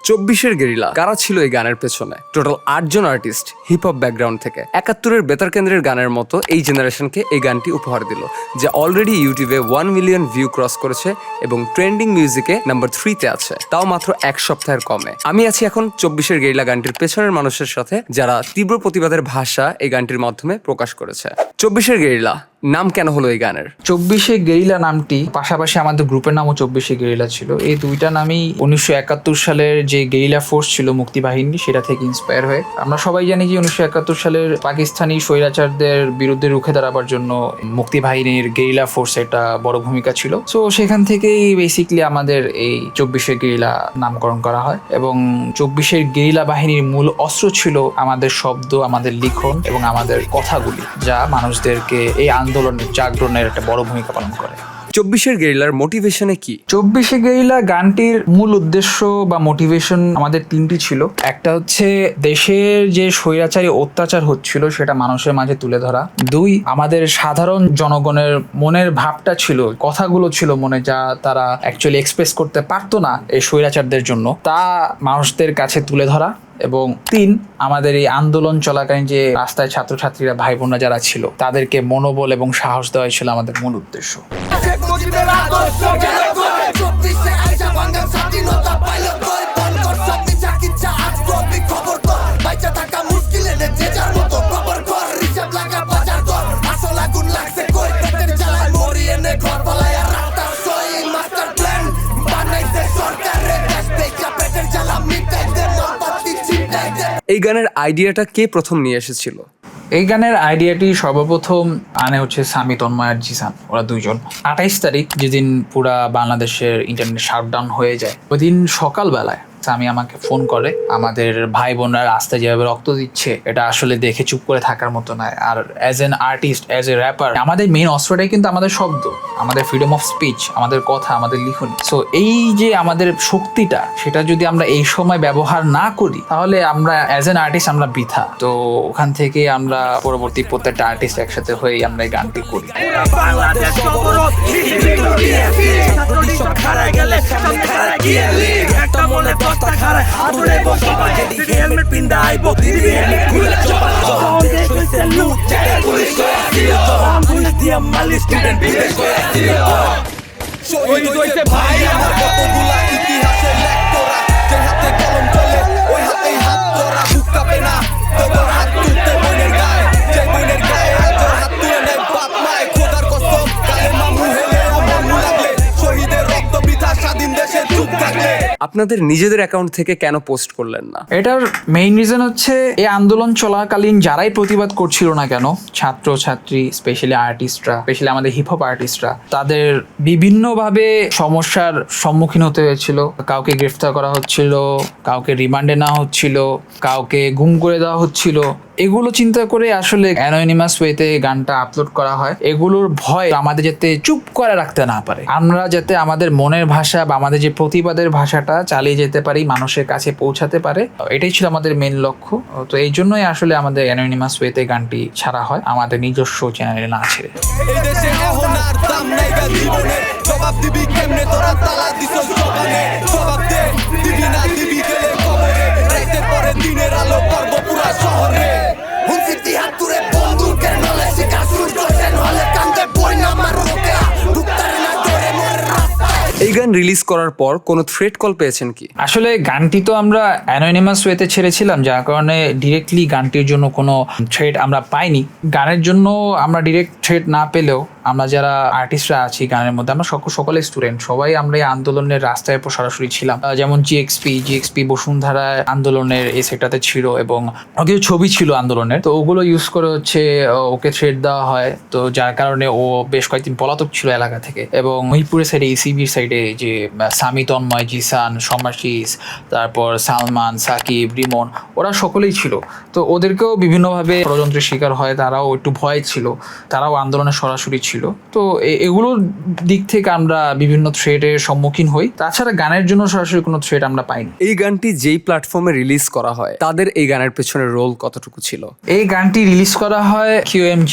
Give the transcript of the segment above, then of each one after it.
24-এর guerrilla কারা ছিল এই গানের পেছনে? টোটাল 8 জন আর্টিস্ট হিপ হপ ব্যাকগ্রাউন্ড থেকে 71-এর বেতার কেন্দ্রের গানের মতো এই জেনারেশনকে এই গানটি উপহার দিল, যা অলরেডি ইউটিউবে 1 মিলিয়ন ভিউ ক্রস করেছে এবং ট্রেন্ডিং মিউজিকে নাম্বার 3-তে আছে, তাও মাত্র এক সপ্তাহের কমে। আমি আছি এখন 24-এর গেরিলা গানটির পেছনের মানুষের সাথে, যারা তীব্র প্রতিবাদের ভাষা এই গানটির মাধ্যমে প্রকাশ করেছে। 24-এর গেরিলা নাম কেন হলো এই গানের? 24-এ গেরিলা নামটি পাশাপাশি আমাদের গ্রুপের নামও 24-এ গেরিলা ছিল। এই দুইটা নামই 1971 সালের যে গেরিলা ফোর্স ছিল মুক্তিবাহিনী, সেটা থেকে ইন্সপায়ার হয়ে। আমরা সবাই জানি যে 1971 সালের পাকিস্তানি স্বৈরাচারদের বিরুদ্ধে রুখে দাঁড়াবার জন্য মুক্তিবাহিনীর গেরিলা ফোর্স একটা বড় ভূমিকা ছিল। সো সেখান থেকেই বেসিকলি আমাদের এই 24-এ গেরিলা নামকরণ করা হয়। এবং 24-এর গেরিলা বাহিনীর মূল অস্ত্র ছিল আমাদের শব্দ, আমাদের লিখন এবং আমাদের কথাগুলি, যা মানুষদেরকে এই আন্দোলনের জাগরণের একটা বড় ভূমিকা পালন করে। 24-এর গেরিলার মোটিভেশনে কি? 24-এ গেরিলা গানটির মূল উদ্দেশ্য বা মোটিভেশন আমাদের তিনটি ছিল। একটা হচ্ছে দেশের যে স্বৈরাচারী অত্যাচার হচ্ছিল সেটা মানুষের মাঝে তুলে ধরা। 2, আমাদের সাধারণ জনগণের মনের ভাবটা ছিল, কথাগুলো ছিল মনে, যা তারা অ্যাকচুয়ালি এক্সপ্রেস করতে পারতো না এই স্বৈরাচারদের জন্য, তা মানুষদের কাছে তুলে ধরা। এবং 3, আমাদের এই আন্দোলন চলাকালীন যে রাস্তায় ছাত্রছাত্রীরা ভাই বোনরা যারা ছিল তাদেরকে মনোবল এবং সাহস দেওয়াই ছিল আমাদের মূল উদ্দেশ্য। এই গানের আইডিয়াটা কে প্রথম নিয়ে এসেছিল? এই গানের আইডিয়াটি সর্বপ্রথম আনে হচ্ছে সামি, তন্ময় আর জিসান। ওরা দুইজন 28 তারিখ, যেদিন পুরা বাংলাদেশের ইন্টারনেট শাটডাউন হয়ে যায়, ওই দিন সকালবেলায় সামি আমাকে ফোন করে। আমাদের ভাই বোনরা রাস্তায় যেভাবে রক্ত দিচ্ছে, এটা আসলে দেখে চুপ করে থাকার মতো নয়। আর as an artist, as a rapper, আমাদের মেইন অস্ত্রটাই কিন্তু আমাদের শব্দ, আমাদের ফ্রিডম অফ স্পিচ, আমাদের কথা, আমাদের লিখনি। সো এই যে আমাদের শক্তিটা, সেটা যদি আমরা এই সময় ব্যবহার না করি, তাহলে আমরা অ্যাজ এন আর্টিস্ট আমরা বৃথা। তো ওখান থেকে আমরা পরবর্তী প্রত্যেকটা আর্টিস্ট একসাথে হয়েই আমরা এই গানটি করি। আপনাদের নিজেদের অ্যাকাউন্ট থেকে কেন পোস্ট করলেন না? এটার মেইন রিজন হচ্ছে এই আন্দোলন চলাকালীন যারাই প্রতিবাদ করছিল না কেন, ছাত্র ছাত্রী, স্পেশালি আর্টিস্টরা, স্পেশালি আমাদের হিপ হপ আর্টিস্টরা, তাদের বিভিন্নভাবে সমস্যার সম্মুখীন হতে হয়েছিল। কাউকে গ্রেফতার করা হচ্ছিল, কাউকে রিমান্ডে নেওয়া হচ্ছিল, কাউকে গুম করে দেওয়া হচ্ছিল। এগুলো চিন্তা করে আসলে অ্যানোনিমাস ওয়েতে গানটা আপলোড করা হয়। এগুলোর ভয় আমাদের যাতে চুপ করে রাখতে না পারে, আমরা যাতে আমাদের মনের ভাষা বা আমাদের যে প্রতিবাদের ভাষাটা চালিয়ে যেতে পারি, মানুষের কাছে পৌঁছাতে পারে, এটাই ছিল আমাদের মেন লক্ষ্য। তো এই জন্যই আসলে আমাদের অ্যানোনিমাস ওয়েতে গানটি ছাড়া হয়, আমাদের নিজস্ব চ্যানেলে না ছেড়ে। এই গান রিলিজ করার পর কোনো থ্রেট কল পেয়েছেন কি? আসলে গানটি তো আমরা অ্যানোনিমাস ওয়েতে ছেড়েছিলাম, যার কারণে ডিরেক্টলি গানটির জন্য কোনো থ্রেট আমরা পাইনি। গানের জন্য আমরা ডিরেক্ট থ্রেট না পেলেও আমরা যারা আর্টিস্টরা আছি গানের মধ্যে, আমরা সকলে স্টুডেন্ট, সবাই আমরা এই আন্দোলনের রাস্তায় সরাসরি ছিলাম। যেমন জিএক্সপি বসুন্ধরা আন্দোলনের এই সেটটাতে ছিল এবং কিছু ছবি ছিল আন্দোলনের, তো ওগুলো ইউজ করে হচ্ছে ওকে থ্রেট দেওয়া হয়। তো যার কারণে ও বেশ কয়েকদিন পলাতক ছিল এলাকা থেকে। এবং মহিপুরের সাইডে, ইসিবির সাইডে যে সামি, তন্ময়, জিসান, সমাশিস, তারপর সালমান, সাকিব, রিমন, ওরা সকলেই ছিল। তো ওদেরকেও বিভিন্নভাবে ষড়যন্ত্রের শিকার হয়, তারাও একটু ভয় ছিল, তারাও আন্দোলনে সরাসরি ছিল। ছিল। তো এগুলোর দিক থেকে আমরা বিভিন্ন থ্রেটের সম্মুখীন হই। তাছাড়া গানের জন্য সরাসরি কোনো থ্রেট আমরা পাইনি। এই গানটি যেই প্ল্যাটফর্মে রিলিজ করা হয় তাদের এই গানের পেছনে রোল কতটুকু ছিল? এই গানটি রিলিজ করা হয় QMG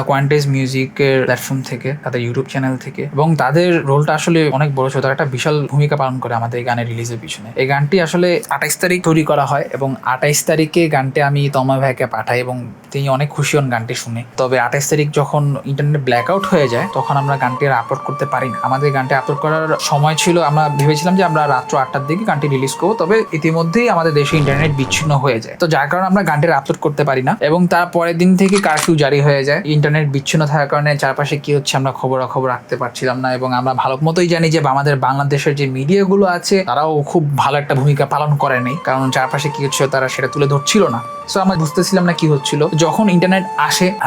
কোয়ান্টাইজ মিউজিকের প্ল্যাটফর্ম থেকে, তাদের ইউটিউব চ্যানেল থেকে, এবং তাদের রোলটা আসলে অনেক বড় ছিল। তারা একটা বিশাল ভূমিকা পালন করে আমাদের এই গানের রিলিজের পিছনে। এই গানটি আসলে 28 তারিখ তৈরি করা হয় এবং 28 তারিখে গানটি আমি তন্ময় ভাইকে পাঠাই এবং তিনি অনেক খুশি হন গানটি শুনে। তবে 28 তারিখ যখন ইন্টারনেট ব্ল্যাকআউট হয়ে যায় তখন আমরা গানটি আর আপলোড করতে পারি না। আমাদের গানটি আপলোড করার সময় ছিল, আমরা ভেবেছিলাম যে আমরা রাত্র 8টার দিকে গানটি রিলিজ করবো, তবে ইতিমধ্যেই আমাদের দেশে ইন্টারনেট বিচ্ছিন্ন হয়ে যায়। তো যার কারণে আমরা গানটির আপলোড করতে পারি না এবং তার পরের দিন থেকে কারফিউ জারি হয়ে যায়। ইন্টারনেট বিচ্ছিন্ন থাকার কারণে চারপাশে কি হচ্ছে আমরা খবরাখবর রাখতে পারছিলাম না এবং আমরা ভালো মতোই জানি যে আমাদের বাংলাদেশের যে মিডিয়াগুলো আছে তারাও খুব ভালো একটা ভূমিকা পালন করেনি, কারণ চারপাশে কি হচ্ছে তারা সেটা তুলে ধরছিল না। সো আমরা বুঝতেছিলাম না কি হচ্ছিল। যখন ইন্টারনেট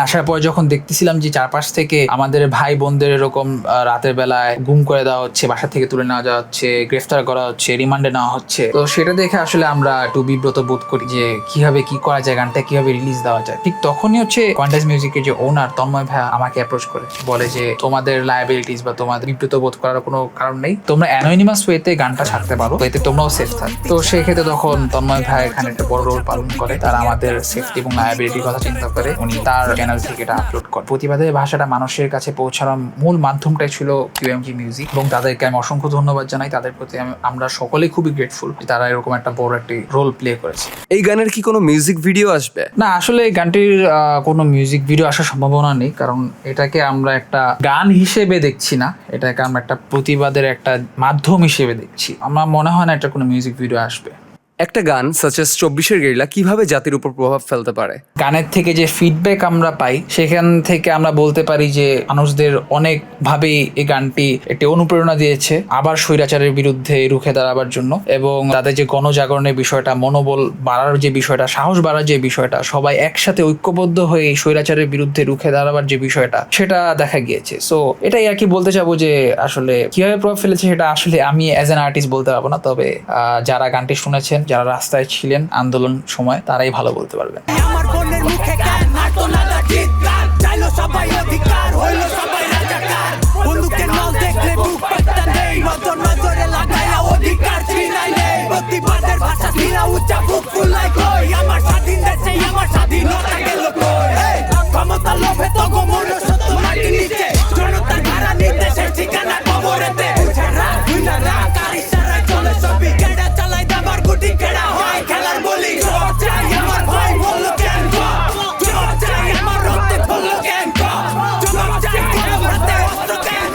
আসার পর যখন দেখতেছিলাম যে চারপাশ থেকে আমাদের ভাই বোনদের এরকম রাতের বেলায় গুম করে দেওয়া হচ্ছে, বাসা থেকে তুলে নেওয়া যাওয়া হচ্ছে, গ্রেফতার করা হচ্ছে, রিমান্ডে নেওয়া হচ্ছে, তো সেটা দেখে আসলে আমরা একটু বিব্রত বোধ করি যে কিভাবে কি করা যায়, গানটা কিভাবে রিলিজ দেওয়া যায়। ঠিক তখনই হচ্ছে কোয়ান্টাইজ মিউজিকের যে ওনার তন্ময় ভাই আমাকে অ্যাপ্রোচ করে বলে যে তোমাদের লায়াবিলিটিস বা তোমাদের বিব্রত বোধ করার কোনো কারণ নেই, তোমরা অ্যানোনিমাস ওয়েতে গানটা ছাড়তে পারো, এতে তোমরাও সেফ থাক। তো সেক্ষেত্রে তখন তন্ময় ভাই এখানে একটা বড় রোল পালন করে। তারা আমাদের সেফটি এবং লায়াবিলিটির কথা চিন্তা করে উনি তার চ্যানেল থেকে এটা আপলোড করে। প্রতিবাদের ভাষাটা মানুষের কাছে পৌঁছানোর মূল মাধ্যমটাই ছিল QMG মিউজিক এবং তাদেরকে আমি অসংখ্য ধন্যবাদ জানাই। তাদের প্রতি আমরা সকলেই খুবই গ্রেটফুল তারা এরকম একটা বড় একটি রোল প্লে করেছে। এই গানের কি কোনো মিউজিক ভিডিও আসবে? না, আসলে এই গানটির কোনো মিউজিক ভিডিও আসার সম্ভাবনা নেই, কারণ এটাকে আমরা একটা গান হিসেবে দেখছি না, এটাকে আমরা একটা প্রতিবাদের একটা মাধ্যম হিসেবে দেখছি। আমার মনে হয় না এটা কোনো মিউজিক ভিডিও আসবে। একটা গান সাচেস 24-এর গেরিলা কিভাবে জাতির উপর প্রভাব ফেলতে পারে? গানের থেকে যে ফিডব্যাক আমরা পাই সেখান থেকে আমরা বলতে পারি যে মানুষদের অনেকভাবেই এই গানটি একটি অনুপ্রেরণা দিয়েছে আবার স্বৈরাচারের বিরুদ্ধে রুখে দাঁড়াবার জন্য, এবং তাদের যে গণজাগরণের বিষয়টা, মনোবল বাড়ার যে বিষয়টা, সাহস বাড়ার যে বিষয়টা, সবাই একসাথে ঐক্যবদ্ধ হয়ে এই স্বৈরাচারের বিরুদ্ধে রুখে দাঁড়াবার যে বিষয়টা, সেটা দেখা গিয়েছে। সো এটাই আর কি বলতে চাবো যে আসলে কিভাবে প্রভাব ফেলেছে সেটা আসলে আমি অ্যাজ অ্যান আর্টিস্ট বলতে পারবো না, তবে যারা গানটি শুনেছেন, যারা রাস্তায় ছিলেন আন্দোলন সময়, তারাই ভালো বলতে পারবেন। আমার বোনের মুখে গান মারতো না চিৎকার, চাইলো সবাই অধিকার, হইলো সবাই রাজাকার, বন্দুকের নল দেখলে বুক পাত্তা নেই, নজর নজরে লাগাইয়া অধিকার ছিনাই নেই, প্রতিবাদের ভাষা ছিনা উচ্চা বুক ফুলাই কই, আমার স্বাধীন দেশে আমার স্বাধীনতা গেল কই, ক্ষমতা লোভে তো গোমর সত্য মাটির নিচে, জনতার ভাড়া নির্দেশের ঠিকানা কবরেতে, বুঝারা বুঝারা কার ইশারায় চলে সবই, কেডা চালাই দাবার গুটি কেডা হয় খেলার বলি, জোর চাই আমার ভাই বলল কেন, জোর চাই আমার রক্তে বলল কেন, জবাব চাই গরম রাতে অস্ত্র কেন,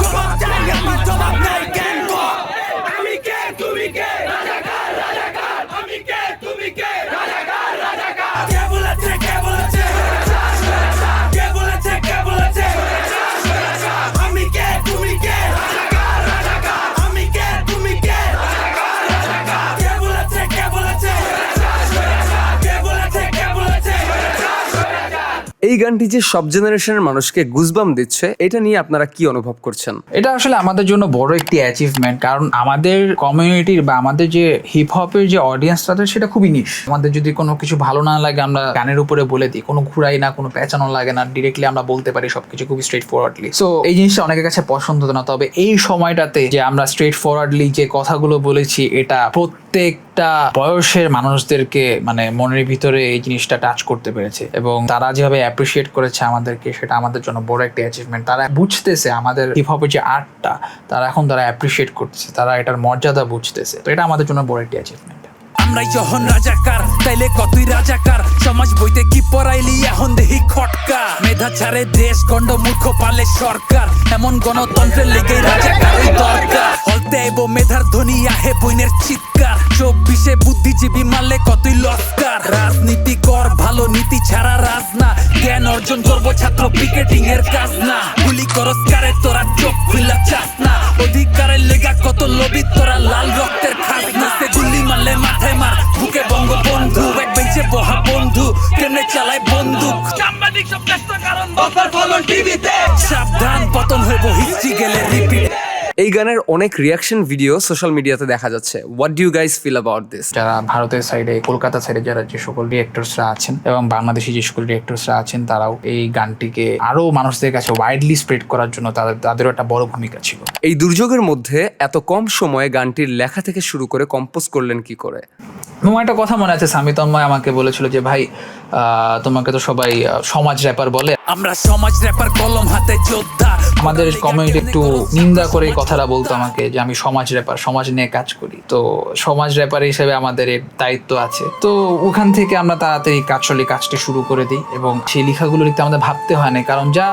জবাব চাই আমার জবাব নাই কেন, আমি কে তুমি কে, রাজাকার রাজাকার, আমি কে তুমি কে, রাজাকার রাজাকার, কে বলেছে কে বলেছে, কে বলেছে কে বলেছে, আমি কে তুমি কে, রাজাকার রাজাকার, আমি কে তুমি কে, রাজাকার রাজাকার, কে বলেছে কে বলেছে, কে বলেছে কে বলেছে। এই গানটি যে সব জেনারেশনের মানুষকে গুজবাম দিচ্ছে, এটা নিয়ে আপনারা কি অনুভব করছেন? এটা আসলে আমাদের জন্য বড় একটি অ্যাচিভমেন্ট, কারণ আমাদের কমিউনিটির বা আমাদের যে হিপ হপের যে অডিয়েন্স তাদের সেটা খুবই নিশ। আমাদের যদি কোনো কিছু ভালো না লাগে আমরা গানের উপরে বলে দিই, কোনো ঘুরাই না, কোনো পেঁচানো লাগে না, ডিরেক্টলি আমরা বলতে পারি সবকিছু খুবই স্ট্রেট ফরওয়ার্ডলি। সো এই জিনিসটা অনেকের কাছে পছন্দ হতো না, তবে এই সময়টাতে যে আমরা স্ট্রেট ফরওয়ার্ডলি যে কথাগুলো বলেছি, এটা প্রত্যেকটা বয়সের মানুষদেরকে মানে মনের ভিতরে এই জিনিসটা টাচ করতে পেরেছে এবং তারা যেভাবে অ্যাপ্রিসিয়েট করেছে আমাদেরকে, সেটা আমাদের জন্য বড় একটা অ্যাচিভমেন্ট। তারা বুঝতেছে আমাদের হিপ হপের যে আর্টটা, তারা অ্যাপ্রিসিয়েট করতেছে, তারা এটার মর্যাদা বুঝতেছে। তো এটা আমাদের জন্য বড় একটা অ্যাচিভমেন্ট। আমরাই যখন রাজাকার তাইলে কতই রাজাকার, সমাজ বইতে কি পড়াইলি এখন দেহি খটকা, মেধা ছাড়ে দেশ গন্ড মূর্খ পালে সরকার, এমন গণতন্ত্রের লেগে রাজাকারই দরকার, হলতে আইব মেধার ধ্বনি আহে বইনের চিৎকার, 24-এ বুদ্ধিজীবী মারলে কতই লস্কার, রাজনীতি কর ভালো নীতি ছাড়া রাজ না, জ্ঞান অর্জন করবো ছাত্র পিকেটিং এর কাজ না, গুলি করস্কারে তোরা চোখ খুলা চাস না, অধিকারের লেগা কত লবি তোরা লাল রক্তের খাজনা, গুলি মারলে মাথায় মার বুকে বঙ্গবন্ধু, এক বেঞ্চে বহা বন্ধু কেমনে চালায় বন্দুক, সাংবাদিক সব ব্যস্ত কারণ বসার ফলন টিভিতে, সাবধান পতন হইব হিস্ট্রি গেলে রিপিট। এই গানের অনেক রিয়াকশন ভিডিও সোশ্যাল মিডিয়াতে দেখা যাচ্ছে। What do you guys feel about this? যারা ভারতের সাইডে, কলকাতা সাইডে যারা যে সকল ডিরেক্টরসরা আছেন এবং বাংলাদেশি যে সকল ডিরেক্টরসরা আছেন, তারাও এই গানটিকে আরো মানুষদের কাছে ওয়াইডলি স্প্রেড করার জন্য তাদেরও একটা বড় ভূমিকা ছিল। এই দুর্যোগের মধ্যে এত কম সময়ে গানটির লেখা থেকে শুরু করে কম্পোজ করলেন কি করে? এবং একটা কথা মনে আছে, সামি তন্ময় আমাকে বলেছিল যে ভাই তোমাকে তো সবাই সমাজ র্যাপার বলে, আমরা সমাজ র্যাপার, কলম হাতে যোদ্ধা। আমাদের কমিউনিটি একটু নিন্দা করে এই কথাটা বলতো আমাকে যে আমি সমাজ র্যাপার, সমাজ নিয়ে কাজ করি। তো সমাজ র্যাপার হিসেবে আমাদের এর দায়িত্ব আছে। তো ওখান থেকে আমরা তাড়াতাড়ি কাজটি শুরু করে দিই এবং সেই লেখাগুলো লিখতে আমাদের ভাবতে হয় না, কারণ যা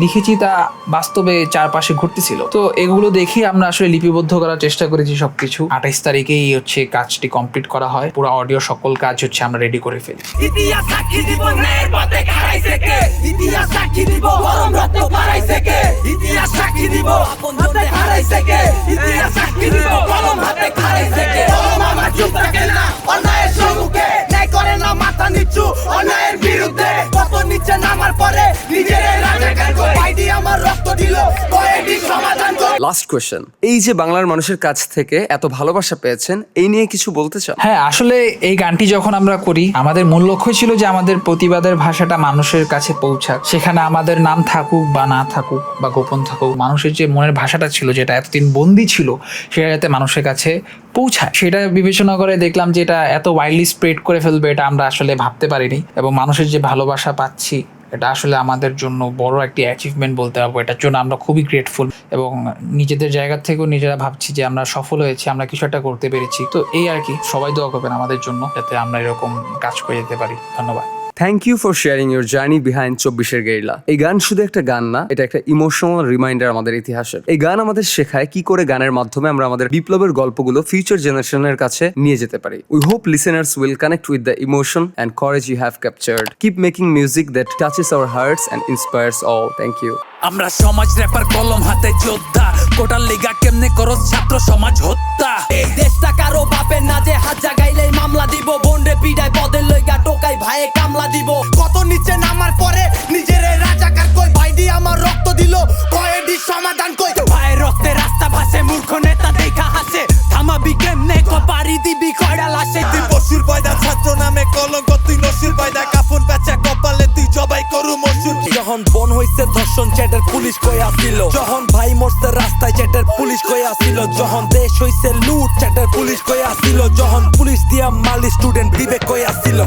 লিখেছি তা বাস্তবে চারপাশে ঘটতেছিল। তো এগুলো দেখে আমরা আসলে লিপিবদ্ধ করার চেষ্টা করেছি সবকিছু। 28 তারিখেই হচ্ছে কাজটি কমপ্লিট করা হয়, পুরো অডিও সকল কাজ হচ্ছে আমরা রেডি করে ফেলি। ইতিহাস সাক্ষী দিব ন্যায়ের পথে খাড়াইছে কে, ইতিহাস সাক্ষী দিব গরম রক্ত বাড়াইছে কে, ইতিহাস সাক্ষী দিব আপন হাতে হারাইছে কে, ইতিহাস সাক্ষী দিব কলম হাতে খাড়াইছে কে। কলম আমার চুপ থাকে না অন্যায়ের সম্মুখে, ন্যায় করে না মাথা নিচু অন্যায়ের বিরুদ্ধে। কত নিচে নামার পরে নিজের রাজাকার কই, ভাইডি আমার রক্ত দিল কয়েকটি সমাধান কই। লাস্ট কোয়েশ্চেন, এই যে বাংলার মানুষের কাছ থেকে এত ভালোবাসা পেয়েছেন, এই নিয়ে কিছু বলতে চান? হ্যাঁ, আসলে এই গানটি যখন আমরা করি, আমাদের মূল লক্ষ্য ছিল যে আমাদের প্রতিবাদের ভাষাটা মানুষের কাছে পৌঁছাক। সেখানে আমাদের নাম থাকুক বা না থাকুক বা গোপন থাকুক, মানুষের যে মনের ভাষাটা ছিল, যেটা এতদিন বন্দি ছিল, সেটা যাতে মানুষের কাছে পৌঁছায়, সেটা বিবেচনা করে দেখলাম যে এটা এত ওয়াইডলি স্প্রেড করে ফেলবে, এটা আমরা আসলে ভাবতে পারিনি। এবং মানুষের যে ভালোবাসা পাচ্ছি, এটা আসলে আমাদের জন্য বড় একটি অ্যাচিভমেন্ট বলতে পারবো। এটার জন্য আমরা খুবই গ্রেটফুল এবং নিজেদের জায়গা থেকেও নিজেরা ভাবছি যে আমরা সফল হয়েছি, আমরা কিছু একটা করতে পেরেছি। তো এই আর কি, সবাই দোয়া করবেন আমাদের জন্য যাতে আমরা এরকম কাজ করে যেতে পারি। ধন্যবাদ। Thank you for sharing your journey behind 24-এর গেরিলা। এই গান শুধু একটা গান না, এটা একটা ইমোশনাল রিমাইন্ডার আমাদের ইতিহাসের। এই গান আমাদের শেখায় কি করে গানের মাধ্যমে আমরা আমাদের বিপ্লবের গল্পগুলো ফিউচার জেনারেশনের কাছে নিয়ে যেতে পারি। We hope listeners will connect with the emotion and courage you have captured. Keep making music that touches our hearts and inspires all. Thank you. আমরা সমাজ র্যাপার, কলম হাতে যোদ্ধা। কোটার লিগা কেমনে করো ছাত্র সমাজ হত্যা। এই দেশটা কারো বাপের না যে হাত জাগাইলেই মামলা দিব। বন্ডে পিডায় পদের লইগা টোকাই ভাইয়ে কামলা দিব। কত নিচে নামার পরে নিজের রাজাকার কই, ভাইডি আমার রক্ত দিল কয়েডি সমাধান কই। ভাইয়ের রক্তে রাস্তা ভাসে, মূর্খ নেতা দেখা হাসে। থামাবি কেমনে পারি দিবি কয়ডা লাশে। তুই পশুর পয়দা, ছাত্র নামে কলঙ্ক, তুই নসুর পয়দা। কাফন পেঁচা কপালে তুই জবাই করু মসুর। যখন বন হইছে ধর্ষণ, চ্যাটের পুলিশ কই আসিল। যখন ভাই মরছে রাস্তায়, চ্যাটের পুলিশ কই আসিল। যখন দেশ হইছে লুট, চ্যাটের পুলিশ কই আসিল। যখন পুলিশ দিয়া মালি স্টুডেন্ট দিবে কই আসিল।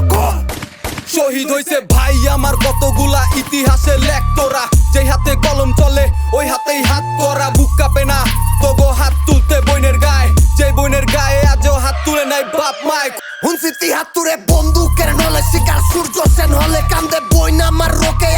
শহীদ হইছে ভাই আমার কতগুলা, ইতিহাসে লেখ তোরা। যেই হাতে কলম চলে ওই হাতেই হাত করা। বুক কাঁপে না তবু হাত তুলতে বইনের গায়ে, যে বইনের গায়ে আজও হাত তুলে নাই বাপ মায়। হুনসি হাতুরে বন্দুকের নলে শিকার সূর্য সেন হলে কান্দে বই না আমার রোকে